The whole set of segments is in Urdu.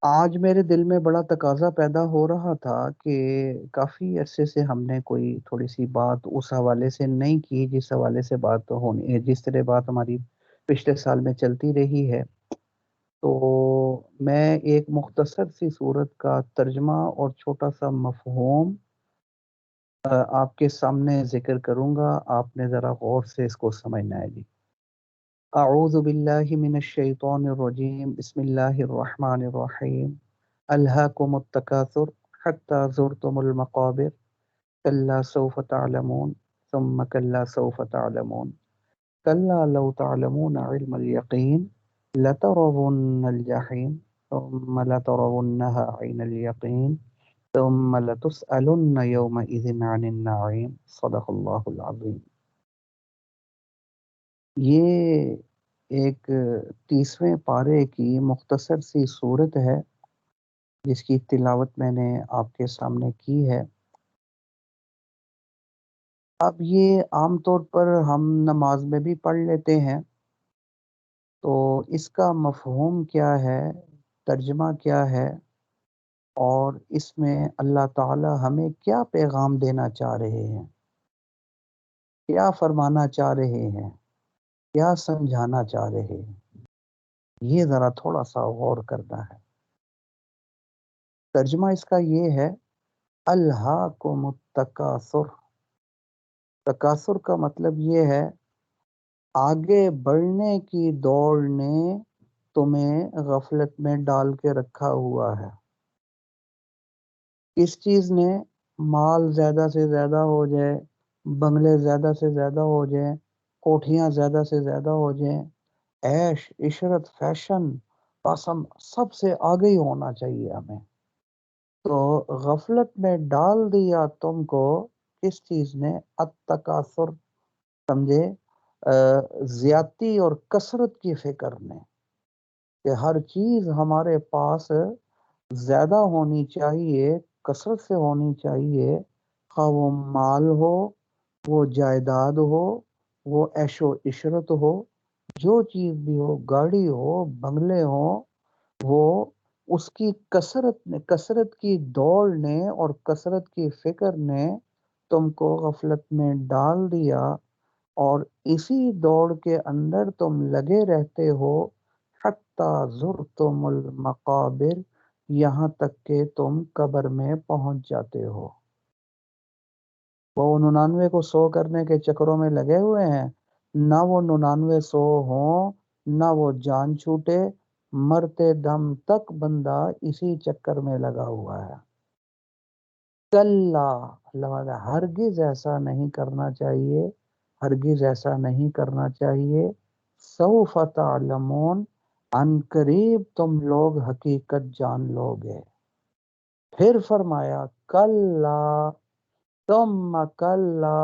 آج میرے دل میں بڑا تقاضا پیدا ہو رہا تھا کہ کافی عرصے سے ہم نے کوئی تھوڑی سی بات اس حوالے سے نہیں کی جس حوالے سے بات ہونی ہے، جس طرح بات ہماری پچھلے سال میں چلتی رہی ہے۔ تو میں ایک مختصر سی صورت کا ترجمہ اور چھوٹا سا مفہوم آپ کے سامنے ذکر کروں گا، آپ نے ذرا غور سے اس کو سمجھنا ہے جی۔ اعوذ باللہ من الشیطان الرجیم، بسم اللہ الرحمن الرحیم۔ الہاکم التکاثر حتی زرتم المقابر کلا سوف تعلمون ثم کلا سوف تعلمون کلا لو تعلمون علم الیقین لترون الجحیم ثم لترونها عین الیقین ثم لتسألن یومئذ عن النعیم۔ صدق اللہ العظیم۔ یہ ایک 30ویں پارے کی مختصر سی صورت ہے جس کی تلاوت میں نے آپ کے سامنے کی ہے۔ اب یہ عام طور پر ہم نماز میں بھی پڑھ لیتے ہیں، تو اس کا مفہوم کیا ہے، ترجمہ کیا ہے، اور اس میں اللہ تعالی ہمیں کیا پیغام دینا چاہ رہے ہیں، کیا فرمانا چاہ رہے ہیں، کیا سمجھانا چاہ رہے ہیں، یہ ذرا تھوڑا سا غور کرنا ہے۔ ترجمہ اس کا یہ ہے، الہاکم التکاثر۔ تکاثر کا مطلب یہ ہے آگے بڑھنے کی دوڑ نے تمہیں غفلت میں ڈال کے رکھا ہوا ہے۔ اس چیز نے، مال زیادہ سے زیادہ ہو جائے، بنگلے زیادہ سے زیادہ ہو جائیں، کوٹھیاں زیادہ سے زیادہ ہو جائیں، عیش عشرت فیشن پسند سب سے آگے ہی ہونا چاہیے ہمیں، تو غفلت میں ڈال دیا تم کو کس چیز نے؟ التکاثر، سمجھے، زیادتی اور کثرت کی فکر نے، کہ ہر چیز ہمارے پاس زیادہ ہونی چاہیے، کثرت سے ہونی چاہیے، خواہ وہ مال ہو، وہ جائیداد ہو، وہ عیش و عشرت ہو، جو چیز بھی ہو، گاڑی ہو، بنگلے ہو، وہ اس کی کثرت نے، کثرت کی دوڑ نے اور کثرت کی فکر نے تم کو غفلت میں ڈال دیا، اور اسی دوڑ کے اندر تم لگے رہتے ہو حتی زرتم المقابر، یہاں تک کہ تم قبر میں پہنچ جاتے ہو۔ وہ 99 کو 100 کرنے کے چکروں میں لگے ہوئے ہیں، نہ وہ 99 100 ہوں، نہ وہ جان چھوٹے، مرتے دم تک بندہ اسی چکر میں لگا ہوا ہے۔ کلا، ہرگز ایسا نہیں کرنا چاہیے، ہرگز ایسا نہیں کرنا چاہیے، سوف تعلمون، ان قریب تم لوگ حقیقت جان لو گے۔ پھر فرمایا کلا، ثم کلا،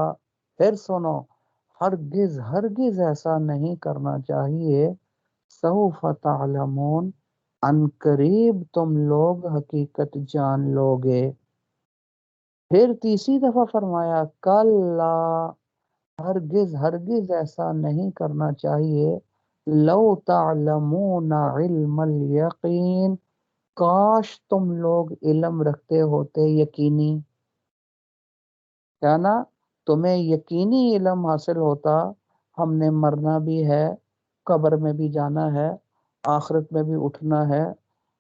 پھر سنو، ہرگز ہرگز ایسا نہیں کرنا چاہیے، سوف تعلمون، ان قریب تم لوگ حقیقت جان لو گے۔ پھر تیسری دفعہ فرمایا کلا، ہرگز ہرگز ایسا نہیں کرنا چاہیے، لو تعلمون علم الیقین، کاش تم لوگ علم رکھتے ہوتے یقینی، کیا نا، تمہیں یقینی علم حاصل ہوتا، ہم نے مرنا بھی ہے، قبر میں بھی جانا ہے، آخرت میں بھی اٹھنا ہے،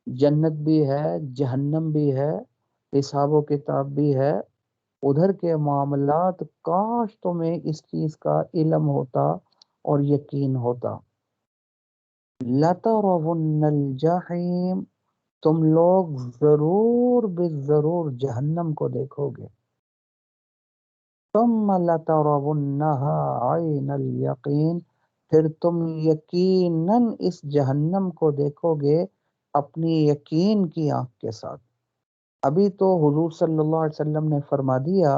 جنت بھی ہے، جہنم بھی ہے، حساب و کتاب بھی ہے، ادھر کے معاملات، کاش تمہیں اس چیز کا علم ہوتا اور یقین ہوتا۔ لَتَرَوُنَّ الْجَحِيمَ، تم لوگ ضرور بے ضرور جہنم کو دیکھو گے۔ ثم لَتَرَوُنَّهَا عَيْنَ الْيَقِينَ، پھر تم یقیناً اس جہنم کو دیکھو گے اپنی یقین کی آنکھ کے ساتھ۔ ابھی تو حضور صلی اللہ علیہ وسلم نے فرما دیا،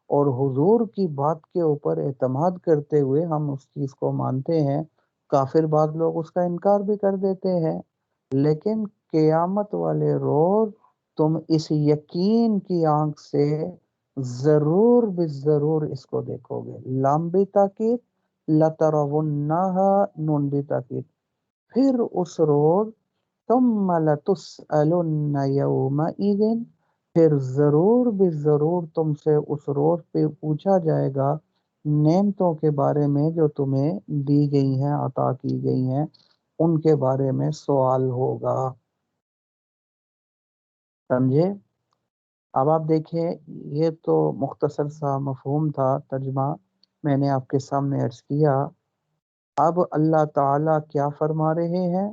اور حضور کی بات کے اوپر اعتماد کرتے ہوئے ہم اس چیز کو مانتے ہیں۔ کافر بعض لوگ اس کا انکار بھی کر دیتے ہیں، لیکن قیامت والے روز تم اس یقین کی آنکھ سے ضرور بھی ضرور اس کو دیکھو گے۔ لام بھی تاکید، لترونہا نون بھی تاکید۔ پھر اس روز ثم لتسألن یومئذ، پھر ضرور بے ضرور تم سے اس روز پہ پوچھا جائے گا نعمتوں کے بارے میں جو تمہیں دی گئی ہیں، عطا کی گئی ہیں، ان کے بارے میں سوال ہوگا۔ سمجھے؟ اب آپ دیکھیں، یہ تو مختصر سا مفہوم تھا، ترجمہ میں نے آپ کے سامنے عرض کیا۔ اب اللہ تعالیٰ کیا فرما رہے ہیں؟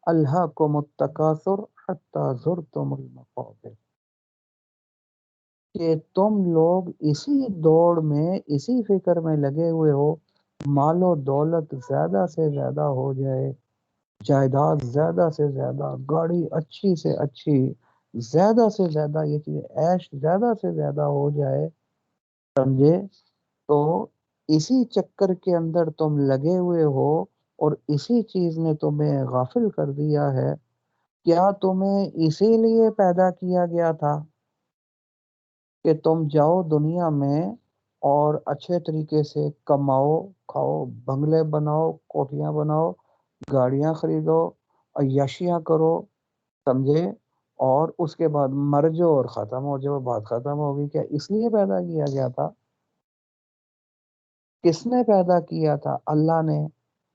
الہاکم التکاثر حتی زرتم المقابر، کہ تم لوگ اسی دوڑ میں، اسی فکر میں لگے ہوئے ہو، مال و دولت زیادہ سے زیادہ ہو جائے، جائیداد زیادہ سے زیادہ، گاڑی اچھی سے اچھی، زیادہ سے زیادہ یہ چیز عیش زیادہ سے زیادہ ہو جائے، سمجھے؟ تو اسی چکر کے اندر تم لگے ہوئے ہو، اور اسی چیز نے تمہیں غافل کر دیا ہے۔ کیا تمہیں اسی لیے پیدا کیا گیا تھا کہ تم جاؤ دنیا میں اور اچھے طریقے سے کماؤ، کھاؤ، بنگلے بناؤ، کوٹھیاں بناؤ، گاڑیاں خریدو، عیاشیاں کرو، سمجھے؟ اور اس کے بعد مر جاؤ اور ختم ہو جاؤ، بات ختم ہوگی؟ کیا اس لیے پیدا کیا گیا تھا؟ کس نے پیدا کیا تھا؟ اللہ نے۔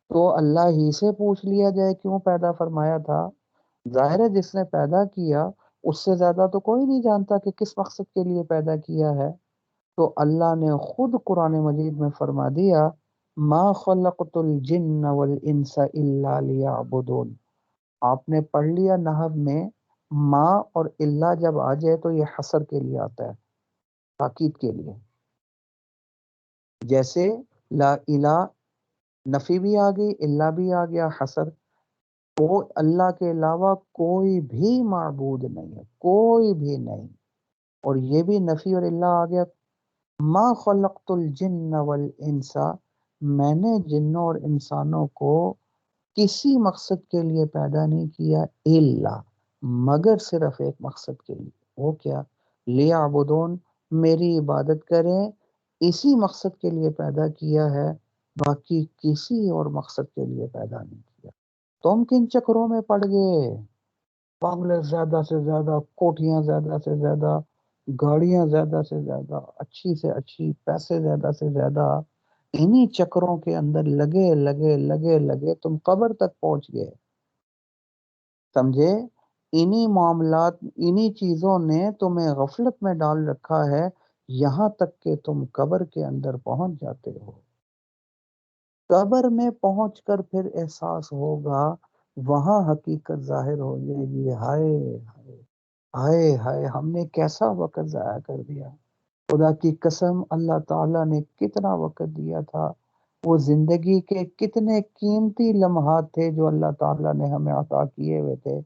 تو اللہ ہی سے پوچھ لیا جائے کیوں پیدا فرمایا تھا؟ ظاہر ہے جس نے پیدا کیا اس سے زیادہ تو کوئی نہیں جانتا کہ کس مقصد کے لیے پیدا کیا ہے۔ تو اللہ نے خود قرآن مجید میں فرما دیا، ما خلقت الجن والانس الا لیعبدون۔ آپ نے پڑھ لیا نحو میں، ما اور اللہ جب آ جائے تو یہ حصر کے لیے آتا ہے، تاکید کے لیے۔ جیسے لا الہ، نفی بھی آ گئی، اللہ بھی آ گیا، حصر۔ وہ اللہ کے علاوہ کوئی بھی معبود نہیں ہے، کوئی بھی نہیں، اور یہ بھی نفی اور اللہ آ گیا۔ ما خلقت الجن والانس، میں نے جنوں اور انسانوں کو کسی مقصد کے لیے پیدا نہیں کیا، الا، مگر صرف ایک مقصد کے لیے، وہ کیا؟ لیعبدون، میری عبادت کریں، اسی مقصد کے لیے پیدا کیا ہے، باقی کسی اور مقصد کے لیے پیدا نہیں کیا۔ تم کن چکروں میں پڑ گئے؟ بنگلے زیادہ سے زیادہ، کوٹھیاں زیادہ سے زیادہ، گاڑیاں زیادہ سے زیادہ، اچھی سے اچھی، پیسے زیادہ سے زیادہ، انہی چکروں کے اندر لگے لگے لگے لگے تم قبر تک پہنچ گئے، سمجھے؟ انہی معاملات، انہی چیزوں نے تمہیں غفلت میں ڈال رکھا ہے، یہاں تک کہ تم قبر کے اندر پہنچ جاتے ہو۔ قبر میں پہنچ کر پھر احساس ہوگا، وہاں حقیقت ظاہر ہو جائے گی، ہائے ہائے ہائے ہائے، ہم نے کیسا وقت ضائع کر دیا۔ خدا کی قسم، اللہ تعالیٰ نے کتنا وقت دیا تھا، وہ زندگی کے کتنے قیمتی لمحات تھے جو اللہ تعالیٰ نے ہمیں عطا کیے ہوئے تھے،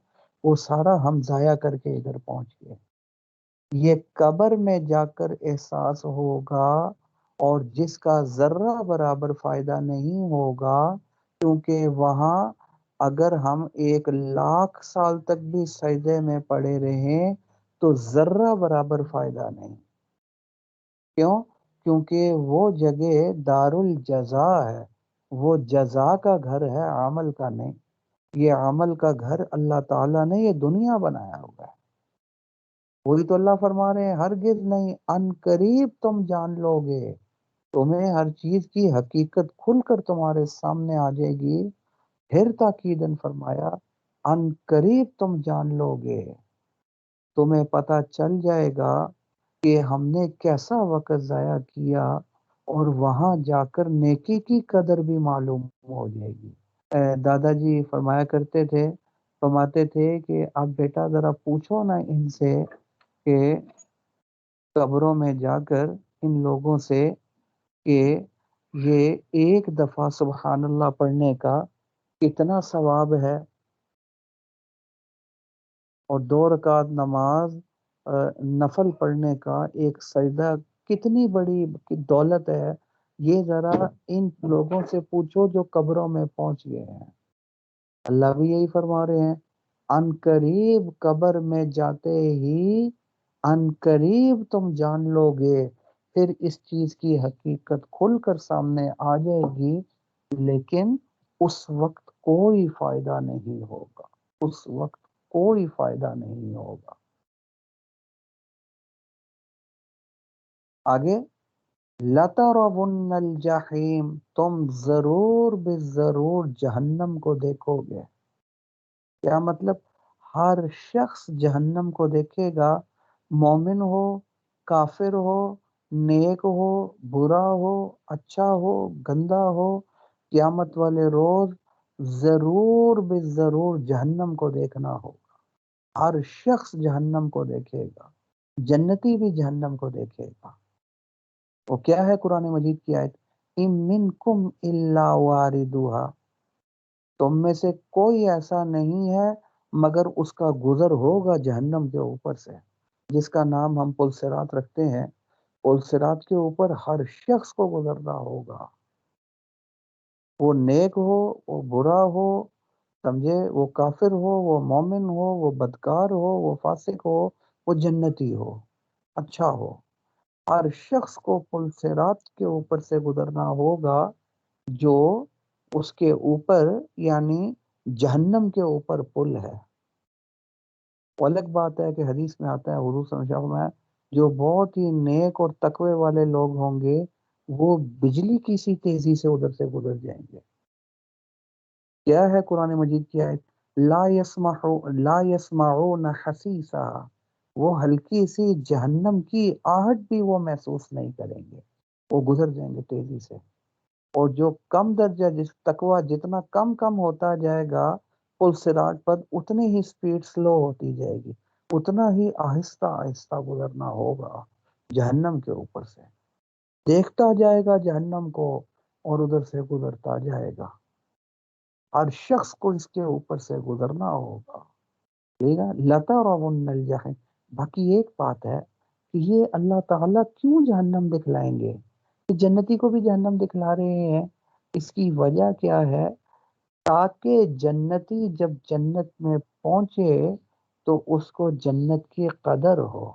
وہ سارا ہم ضائع کر کے ادھر پہنچ گئے۔ یہ قبر میں جا کر احساس ہوگا، اور جس کا ذرہ برابر فائدہ نہیں ہوگا، کیونکہ وہاں اگر ہم 1,00,000 سال تک بھی سجدے میں پڑے رہیں تو ذرہ برابر فائدہ نہیں۔ کیوں؟ کیونکہ وہ جگہ دار الجزا ہے، وہ جزا کا گھر ہے، عمل کا نہیں۔ یہ عمل کا گھر اللہ تعالیٰ نے یہ دنیا بنایا ہوا ہے۔ وہی تو اللہ فرما رہے ہیں، ہرگز نہیں، ان قریب تم جان لو گے، تمہیں ہر چیز کی حقیقت کھل کر تمہارے سامنے آ جائے گی۔ پھر تاکیدن فرمایا، ان قریب تم جان لو گے، تمہیں پتہ چل جائے گا کہ ہم نے کیسا وقت ضائع کیا، اور وہاں جا کر نیکی کی قدر بھی معلوم ہو جائے گی۔ دادا جی فرمایا کرتے تھے، فرماتے تھے کہ اب بیٹا ذرا پوچھو نا ان سے کہ قبروں میں جا کر ان لوگوں سے کہ یہ ایک دفعہ سبحان اللہ پڑھنے کا کتنا ثواب ہے، اور 2 رکعت نماز نفل پڑھنے کا ایک سجدہ کتنی بڑی دولت ہے، یہ ذرا ان لوگوں سے پوچھو جو قبروں میں پہنچ گئے ہیں۔ اللہ بھی یہی فرما رہے ہیں، ان قریب قبر میں جاتے ہی ان قریب تم جان لو گے، پھر اس چیز کی حقیقت کھل کر سامنے آ جائے گی، لیکن اس وقت کوئی فائدہ نہیں ہوگا۔ اس وقت کوئی فائدہ نہیں ہوگا. آگے لَتَرَوُنَّ الْجَحِيمَ، تم ضرور بے ضرور جہنم کو دیکھو گے. کیا مطلب؟ ہر شخص جہنم کو دیکھے گا، مومن ہو، کافر ہو، نیک ہو، برا ہو، اچھا ہو، گندا ہو، قیامت والے روز ضرور بے ضرور جہنم کو دیکھنا ہوگا. ہر شخص جہنم کو دیکھے گا، جنتی بھی جہنم کو دیکھے گا. وہ کیا ہے قرآن مجید کی آیت؟ اِن مِنکم الا واردھا، تم میں سے کوئی ایسا نہیں ہے مگر اس کا گزر ہوگا جہنم کے اوپر سے، جس کا نام ہم پل صراط رکھتے ہیں. پل صراط کے اوپر ہر شخص کو گزرنا ہوگا، وہ نیک ہو، وہ برا ہو، سمجھے، وہ کافر ہو، وہ مومن ہو، وہ بدکار ہو، وہ فاسق ہو، وہ جنتی ہو، اچھا ہو. ہر شخص کو پل صراط کے اوپر سے گزرنا ہوگا، جو اس کے اوپر یعنی جہنم کے اوپر پل ہے. وہ الگ بات ہے کہ حدیث میں آتا ہے، حضور صلی اللہ علیہ وسلم میں، جو بہت ہی نیک اور تقوی والے لوگ ہوں گے وہ بجلی کی سی تیزی سے ادھر سے گزر جائیں گے. کیا ہے قرآن مجید کی آیت؟ لا يسمعون حسیسا، وہ ہلکی سی جہنم کی آہٹ بھی وہ محسوس نہیں کریں گے، وہ گزر جائیں گے تیزی سے. اور جو کم درجہ، جس تقوی جتنا کم کم ہوتا جائے گا پل صراط پر، اتنی ہی سپیڈ سلو ہوتی جائے گی، اتنا ہی آہستہ آہستہ گزرنا ہوگا جہنم کے اوپر سے. دیکھتا جائے گا جہنم کو اور ادھر سے گزرتا جائے گا. ہر شخص کو اس کے اوپر سے گزرنا ہوگا. ٹھیک ہے، لَتَرَوُنَّ الْجَحِيمَ. باقی ایک بات ہے کہ یہ اللہ تعالیٰ کیوں جہنم دکھلائیں گے؟ کہ جنتی کو بھی جہنم دکھلا رہے ہیں. اس کی وجہ کیا ہے؟ تاکہ جنتی جب جنت میں پہنچے تو اس کو جنت کی قدر ہو.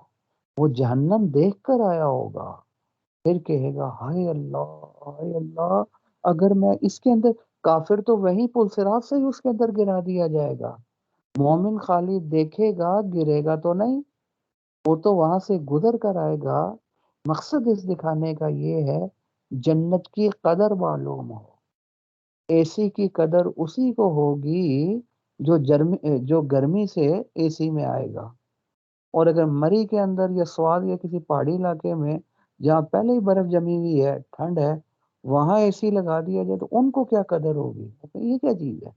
وہ جہنم دیکھ کر آیا ہوگا، پھر کہے گا ہائے اللہ، ہائے اللہ، اگر میں اس کے اندر، کافر تو وہیں پل صراط سے ہی اس کے اندر گرا دیا جائے گا. مومن خالی دیکھے گا، گرے گا تو نہیں، وہ تو وہاں سے گزر کر آئے گا. مقصد اس دکھانے کا یہ ہے جنت کی قدر معلوم ہو. اے سی کی قدر اسی کو ہوگی جو گرمی سے اے سی میں آئے گا. اور اگر مری کے اندر یا سواد یا کسی پہاڑی علاقے میں جہاں پہلے ہی برف جمی ہوئی ہے، ٹھنڈ ہے، وہاں اے سی لگا دیا جائے تو ان کو کیا قدر ہوگی؟ یہ کیا چیز ہے؟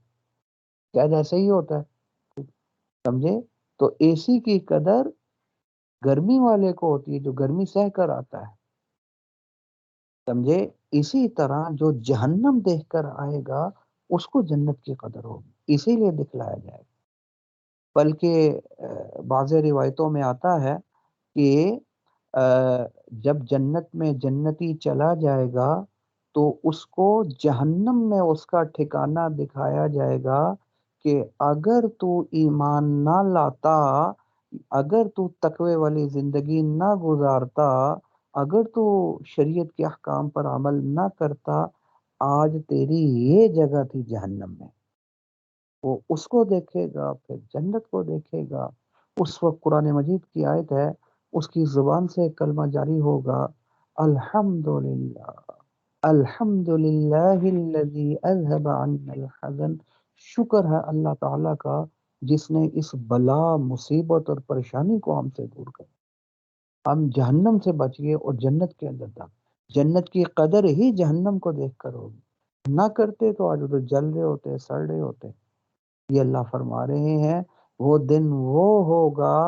شاید ایسا ہی ہوتا ہے، سمجھے. تو اے سی کی قدر گرمی والے کو ہوتی ہے جو گرمی سہ کر آتا ہے، سمجھے. اسی طرح جو جہنم دیکھ کر آئے گا اس کو جنت کی قدر ہوگی، اسی لیے دکھلایا جائے گا. بلکہ بعض روایتوں میں آتا ہے کہ جب جنت میں جنتی چلا جائے گا تو اس کو جہنم میں اس کا ٹھکانہ دکھایا جائے گا کہ اگر تو ایمان نہ لاتا، اگر تو تقوی والی زندگی نہ گزارتا، اگر تو شریعت کے احکام پر عمل نہ کرتا، آج تیری یہ جگہ تھی جہنم میں. وہ اس کو دیکھے گا، پھر جنت کو دیکھے گا. اس وقت قرآن مجید کی آیت ہے، اس کی زبان سے کلمہ جاری ہوگا، الحمدللہ، الحمدللہ الذی اذهب عنا الحزن. شکر ہے اللہ تعالیٰ کا جس نے اس بلا، مصیبت اور پریشانی کو ہم سے دور کر، ہم جہنم سے بچ گئے اور جنت کے اندر تھا. جنت کی قدر ہی جہنم کو دیکھ کر ہوگی، نہ کرتے تو آج ادھر جل رہے ہوتے، سڑ رہے ہوتے. یہ اللہ فرما رہے ہیں وہ دن وہ ہوگا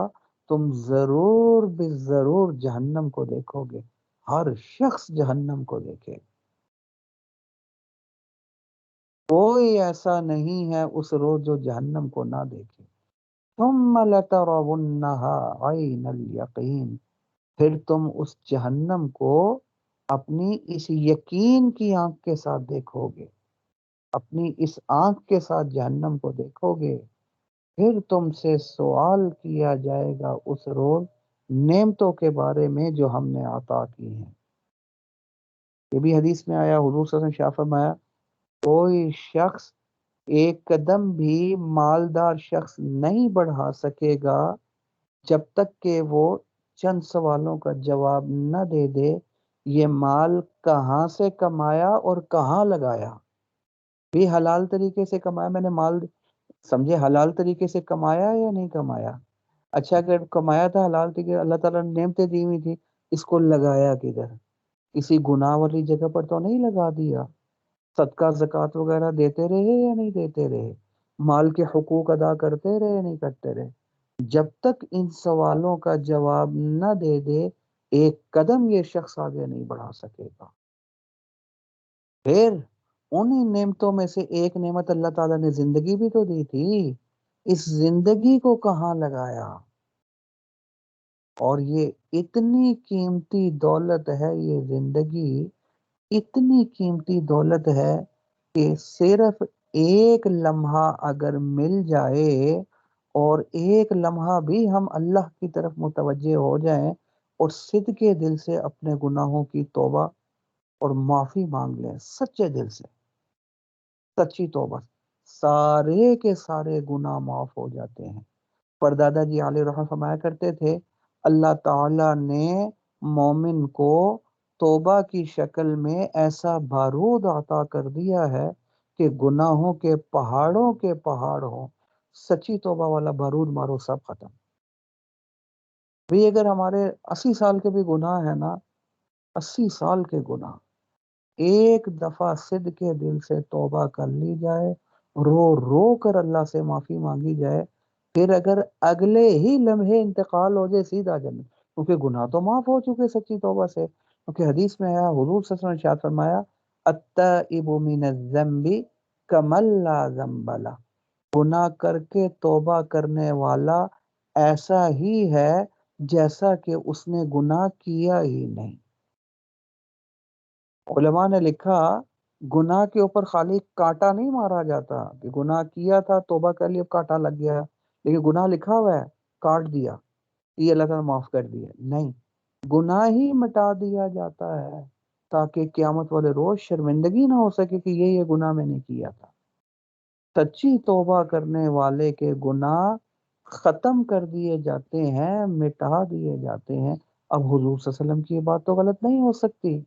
تم ضرور بے ضرور جہنم کو دیکھو گے. ہر شخص جہنم کو دیکھے. کوئی ایسا نہیں ہے اس روز جو جہنم کو نہ دیکھے. ثم لترونها عین الیقین، پھر تم اس جہنم کو اپنی اس یقین کی آنکھ کے ساتھ دیکھو گے، اپنی اس آنکھ کے ساتھ جہنم کو دیکھو گے. پھر تم سے سوال کیا جائے گا اس روز نعمتوں کے بارے میں جو ہم نے عطا کی ہیں. یہ بھی حدیث میں آیا، حضور صلی اللہ علیہ وسلم نے فرمایا کوئی شخص ایک قدم بھی مالدار شخص نہیں بڑھا سکے گا جب تک کہ وہ چند سوالوں کا جواب نہ دے دے، یہ مال کہاں سے کمایا اور کہاں لگایا؟ بھی حلال طریقے سے کمایا، میں نے مال سمجھے حلال طریقے سے کمایا یا نہیں کمایا؟ اچھا اگر کمایا تھا حلال طریقے، اللہ تعالیٰ نے نعمتیں دی ہوئی تھی، اس کو لگایا کدھر؟ کسی گناہ والی جگہ پر تو نہیں لگا دیا؟ صدقہ زکوٰۃ وغیرہ دیتے رہے یا نہیں دیتے رہے؟ مال کے حقوق ادا کرتے رہے یا نہیں کرتے رہے؟ جب تک ان سوالوں کا جواب نہ دے دے، ایک قدم یہ شخص آگے نہیں بڑھا سکے گا۔ پھر انہی نعمتوں میں سے ایک نعمت اللہ تعالیٰ نے زندگی بھی تو دی تھی، اس زندگی کو کہاں لگایا؟ اور یہ اتنی قیمتی دولت ہے، یہ زندگی اتنی قیمتی دولت ہے کہ صرف ایک لمحہ اگر مل جائے اور ایک لمحہ بھی ہم اللہ کی طرف متوجہ ہو جائیں اور صدقے دل سے اپنے گناہوں کی توبہ اور معافی مانگ لیں، سچے دل سے، سچی توبہ، سارے کے سارے گناہ معاف ہو جاتے ہیں۔ پردادا جی علیہ رحمہ فرمایا کرتے تھے، اللہ تعالیٰ نے مومن کو توبہ کی شکل میں ایسا بارود عطا کر دیا ہے کہ گناہوں کے پہاڑوں کے پہاڑ ہوں، سچی توبہ والا بارود مارو سب ختم۔ بھی اگر ہمارے 80 سال کے بھی گناہ ہے نا، 80 سال کے گناہ، ایک دفعہ صدقے دل سے توبہ کر لی جائے، رو رو کر اللہ سے معافی مانگی جائے، پھر اگر اگلے ہی لمحے انتقال ہو جائے سیدھا جنت، کیونکہ گناہ تو معاف ہو چکے سچی توبہ سے۔ کیونکہ حدیث میں آیا، حضور صلی اللہ علیہ وسلم نے ارشاد فرمایا، التائب من الذنب کمن لا ذنب لہ، گناہ کر کے توبہ کرنے والا ایسا ہی ہے جیسا کہ اس نے گناہ کیا ہی نہیں۔ علماء نے لکھا، گناہ کے اوپر خالی کانٹا نہیں مارا جاتا کہ گناہ کیا تھا توبہ کر لی اب کانٹا لگ گیا، لیکن گناہ لکھا ہوا ہے کاٹ دیا، یہ اللہ تعالیٰ معاف کر دیا نہیں، گناہ ہی مٹا دیا جاتا ہے تاکہ قیامت والے روز شرمندگی نہ ہو سکے کہ یہ گناہ میں نے کیا تھا۔ سچی توبہ کرنے والے کے گناہ ختم کر دیے جاتے ہیں، مٹا دیے جاتے ہیں۔ اب حضور صلی اللہ علیہ وسلم کی یہ بات تو غلط نہیں ہو سکتی۔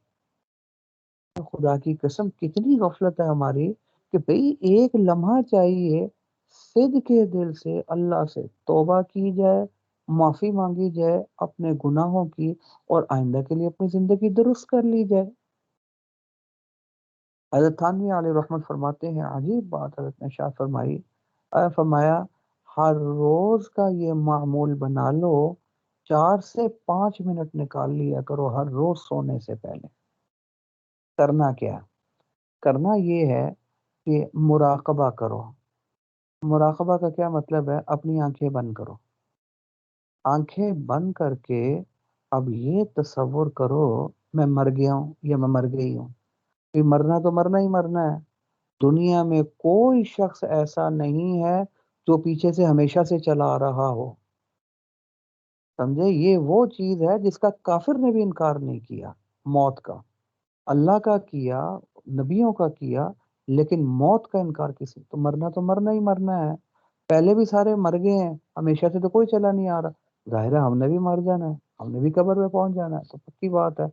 خدا کی قسم کتنی غفلت ہے ہماری کہ بھئی ایک لمحہ چاہیے صدق کے دل سے اللہ سے توبہ کی جائے، معافی مانگی جائے اپنے گناہوں کی، اور آئندہ کے لیے اپنی زندگی درست کر لی جائے۔ حضرت تھانوی علیہ رحمت فرماتے ہیں، عجیب بات حضرت نے ارشاد فرمائی، فرمایا ہر روز کا یہ معمول بنا لو، 4 سے 5 منٹ نکال لیا کرو ہر روز سونے سے پہلے۔ کرنا کیا؟ کرنا یہ ہے کہ مراقبہ کرو۔ مراقبہ کا کیا مطلب ہے؟ اپنی آنکھیں بند کرو، آنکھیں بند کر کے اب یہ تصور کرو میں مر گیا ہوں یا میں مر گئی ہوں۔ کہ مرنا تو مرنا ہی مرنا ہے، دنیا میں کوئی شخص ایسا نہیں ہے جو پیچھے سے ہمیشہ سے چلا آ رہا ہو، سمجھے؟ یہ وہ چیز ہے جس کا کافر نے بھی انکار نہیں کیا، موت کا، اللہ کا کیا، نبیوں کا کیا، لیکن موت کا انکار کسی، تو مرنا ہی مرنا ہے۔ پہلے بھی سارے مر گئے ہیں، ہمیشہ سے تو کوئی چلا نہیں آ رہا، ظاہر ہے ہم نے بھی مر جانا ہے، ہم نے بھی قبر میں پہنچ جانا ہے، تو پکی بات ہے،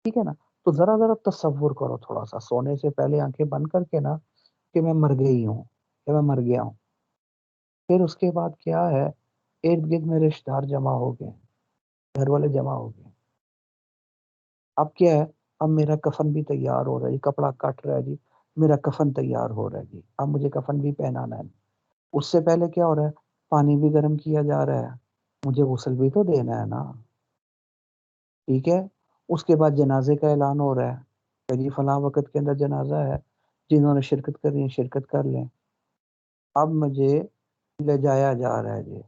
ٹھیک ہے نا؟ تو ذرا تصور کرو تھوڑا سا سونے سے پہلے آنکھیں بند کر کے نا، کہ میں مر گئی ہوں یا میں مر گیا ہوں۔ پھر اس کے بعد کیا ہے؟ ارد گرد میں رشتہ دار جمع ہو گئے، گھر والے جمع ہو گئے، اب کیا ہے؟ اب میرا کفن بھی تیار ہو رہا ہے، کپڑا کٹ رہا ہے جی، میرا کفن تیار ہو رہا ہے جی، اب مجھے کفن بھی پہنانا ہے۔ اس سے پہلے کیا ہو رہا ہے؟ پانی بھی گرم کیا جا رہا ہے، مجھے غسل بھی تو دینا ہے نا، ٹھیک ہے؟ اس کے بعد جنازے کا اعلان ہو رہا ہے کہ جی فلاں وقت کے اندر جنازہ ہے، جنہوں نے شرکت کرنی ہے شرکت کر لیں۔ اب مجھے لے جایا جا رہا ہے جی،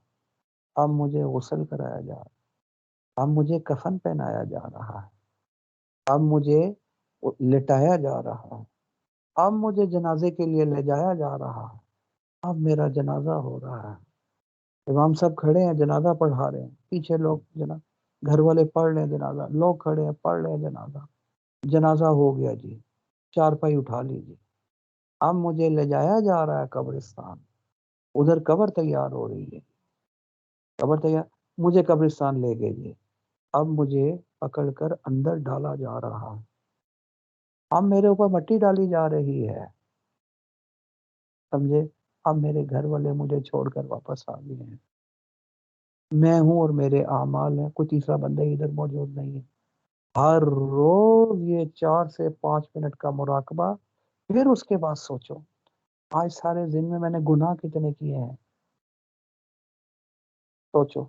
اب مجھے غسل کرایا جا رہا ہے، اب مجھے کفن پہنایا جا رہا ہے، اب مجھے لٹایا جا رہا ہے، اب مجھے جنازے کے لیے لے جایا جا رہا ہے، اب میرا جنازہ ہو رہا ہے، امام صاحب کھڑے ہیں جنازہ پڑھا رہے ہیں، پیچھے لوگ گھر والے پڑھ رہے ہیں جنازہ، لوگ کھڑے ہیں پڑھ رہے ہیں جنازہ، جنازہ ہو گیا جی، چارپائی اٹھا لیجیے، اب مجھے لے جایا جا رہا ہے قبرستان، ادھر قبر تیار ہو رہی ہے، قبر تیار، مجھے قبرستان لے گئے، اب مجھے پکڑ کر اندر ڈالا جا رہا ہے، اب میرے اوپر مٹی ڈالی جا رہی ہے، سمجھے؟ اب میرے گھر والے مجھے چھوڑ کر واپس آ گئے ہیں، میں ہوں اور میرے اعمال ہیں، کوئی تیسرا بندہ ادھر موجود نہیں ہے۔ ہر روز یہ 4 سے 5 منٹ کا مراقبہ، پھر اس کے بعد سوچو آج سارے دن میں نے گناہ کتنے کیے ہیں، سوچو،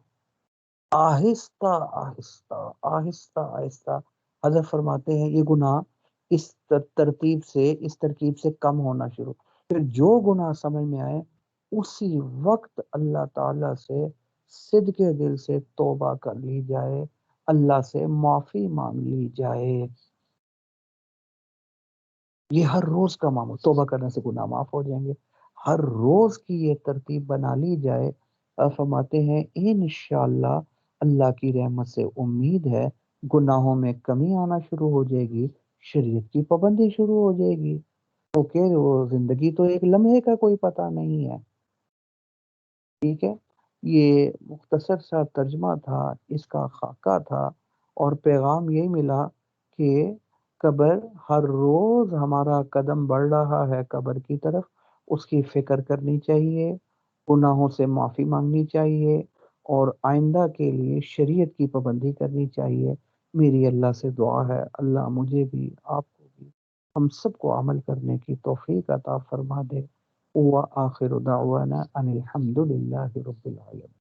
آہستہ آہستہ آہستہ آہستہ حضرت فرماتے ہیں یہ گناہ اس ترکیب سے کم ہونا شروع، پھر جو گناہ سمجھ میں آئے اسی وقت اللہ تعالی سے صدق کے دل سے توبہ کر لی جائے، اللہ سے معافی مانگ لی جائے۔ یہ ہر روز کا معمول، توبہ کرنے سے گناہ معاف ہو جائیں گے، ہر روز کی یہ ترتیب بنا لی جائے۔ فرماتے ہیں انشاءاللہ اللہ کی رحمت سے امید ہے گناہوں میں کمی آنا شروع ہو جائے گی، شریعت کی پابندی شروع ہو جائے گی، کیونکہ وہ زندگی تو ایک لمحے کا کوئی پتہ نہیں ہے۔ ٹھیک ہے، یہ مختصر سا ترجمہ تھا، اس کا خاکہ تھا، اور پیغام یہی ملا کہ قبر ہر روز ہمارا قدم بڑھ رہا ہے قبر کی طرف، اس کی فکر کرنی چاہیے، گناہوں سے معافی مانگنی چاہیے، اور آئندہ کے لیے شریعت کی پابندی کرنی چاہیے۔ میری اللہ سے دعا ہے اللہ مجھے بھی، آپ کو بھی، ہم سب کو عمل کرنے کی توفیق عطا فرما دے۔ وآخر دعوانا ان الحمد للہ رب العالمین۔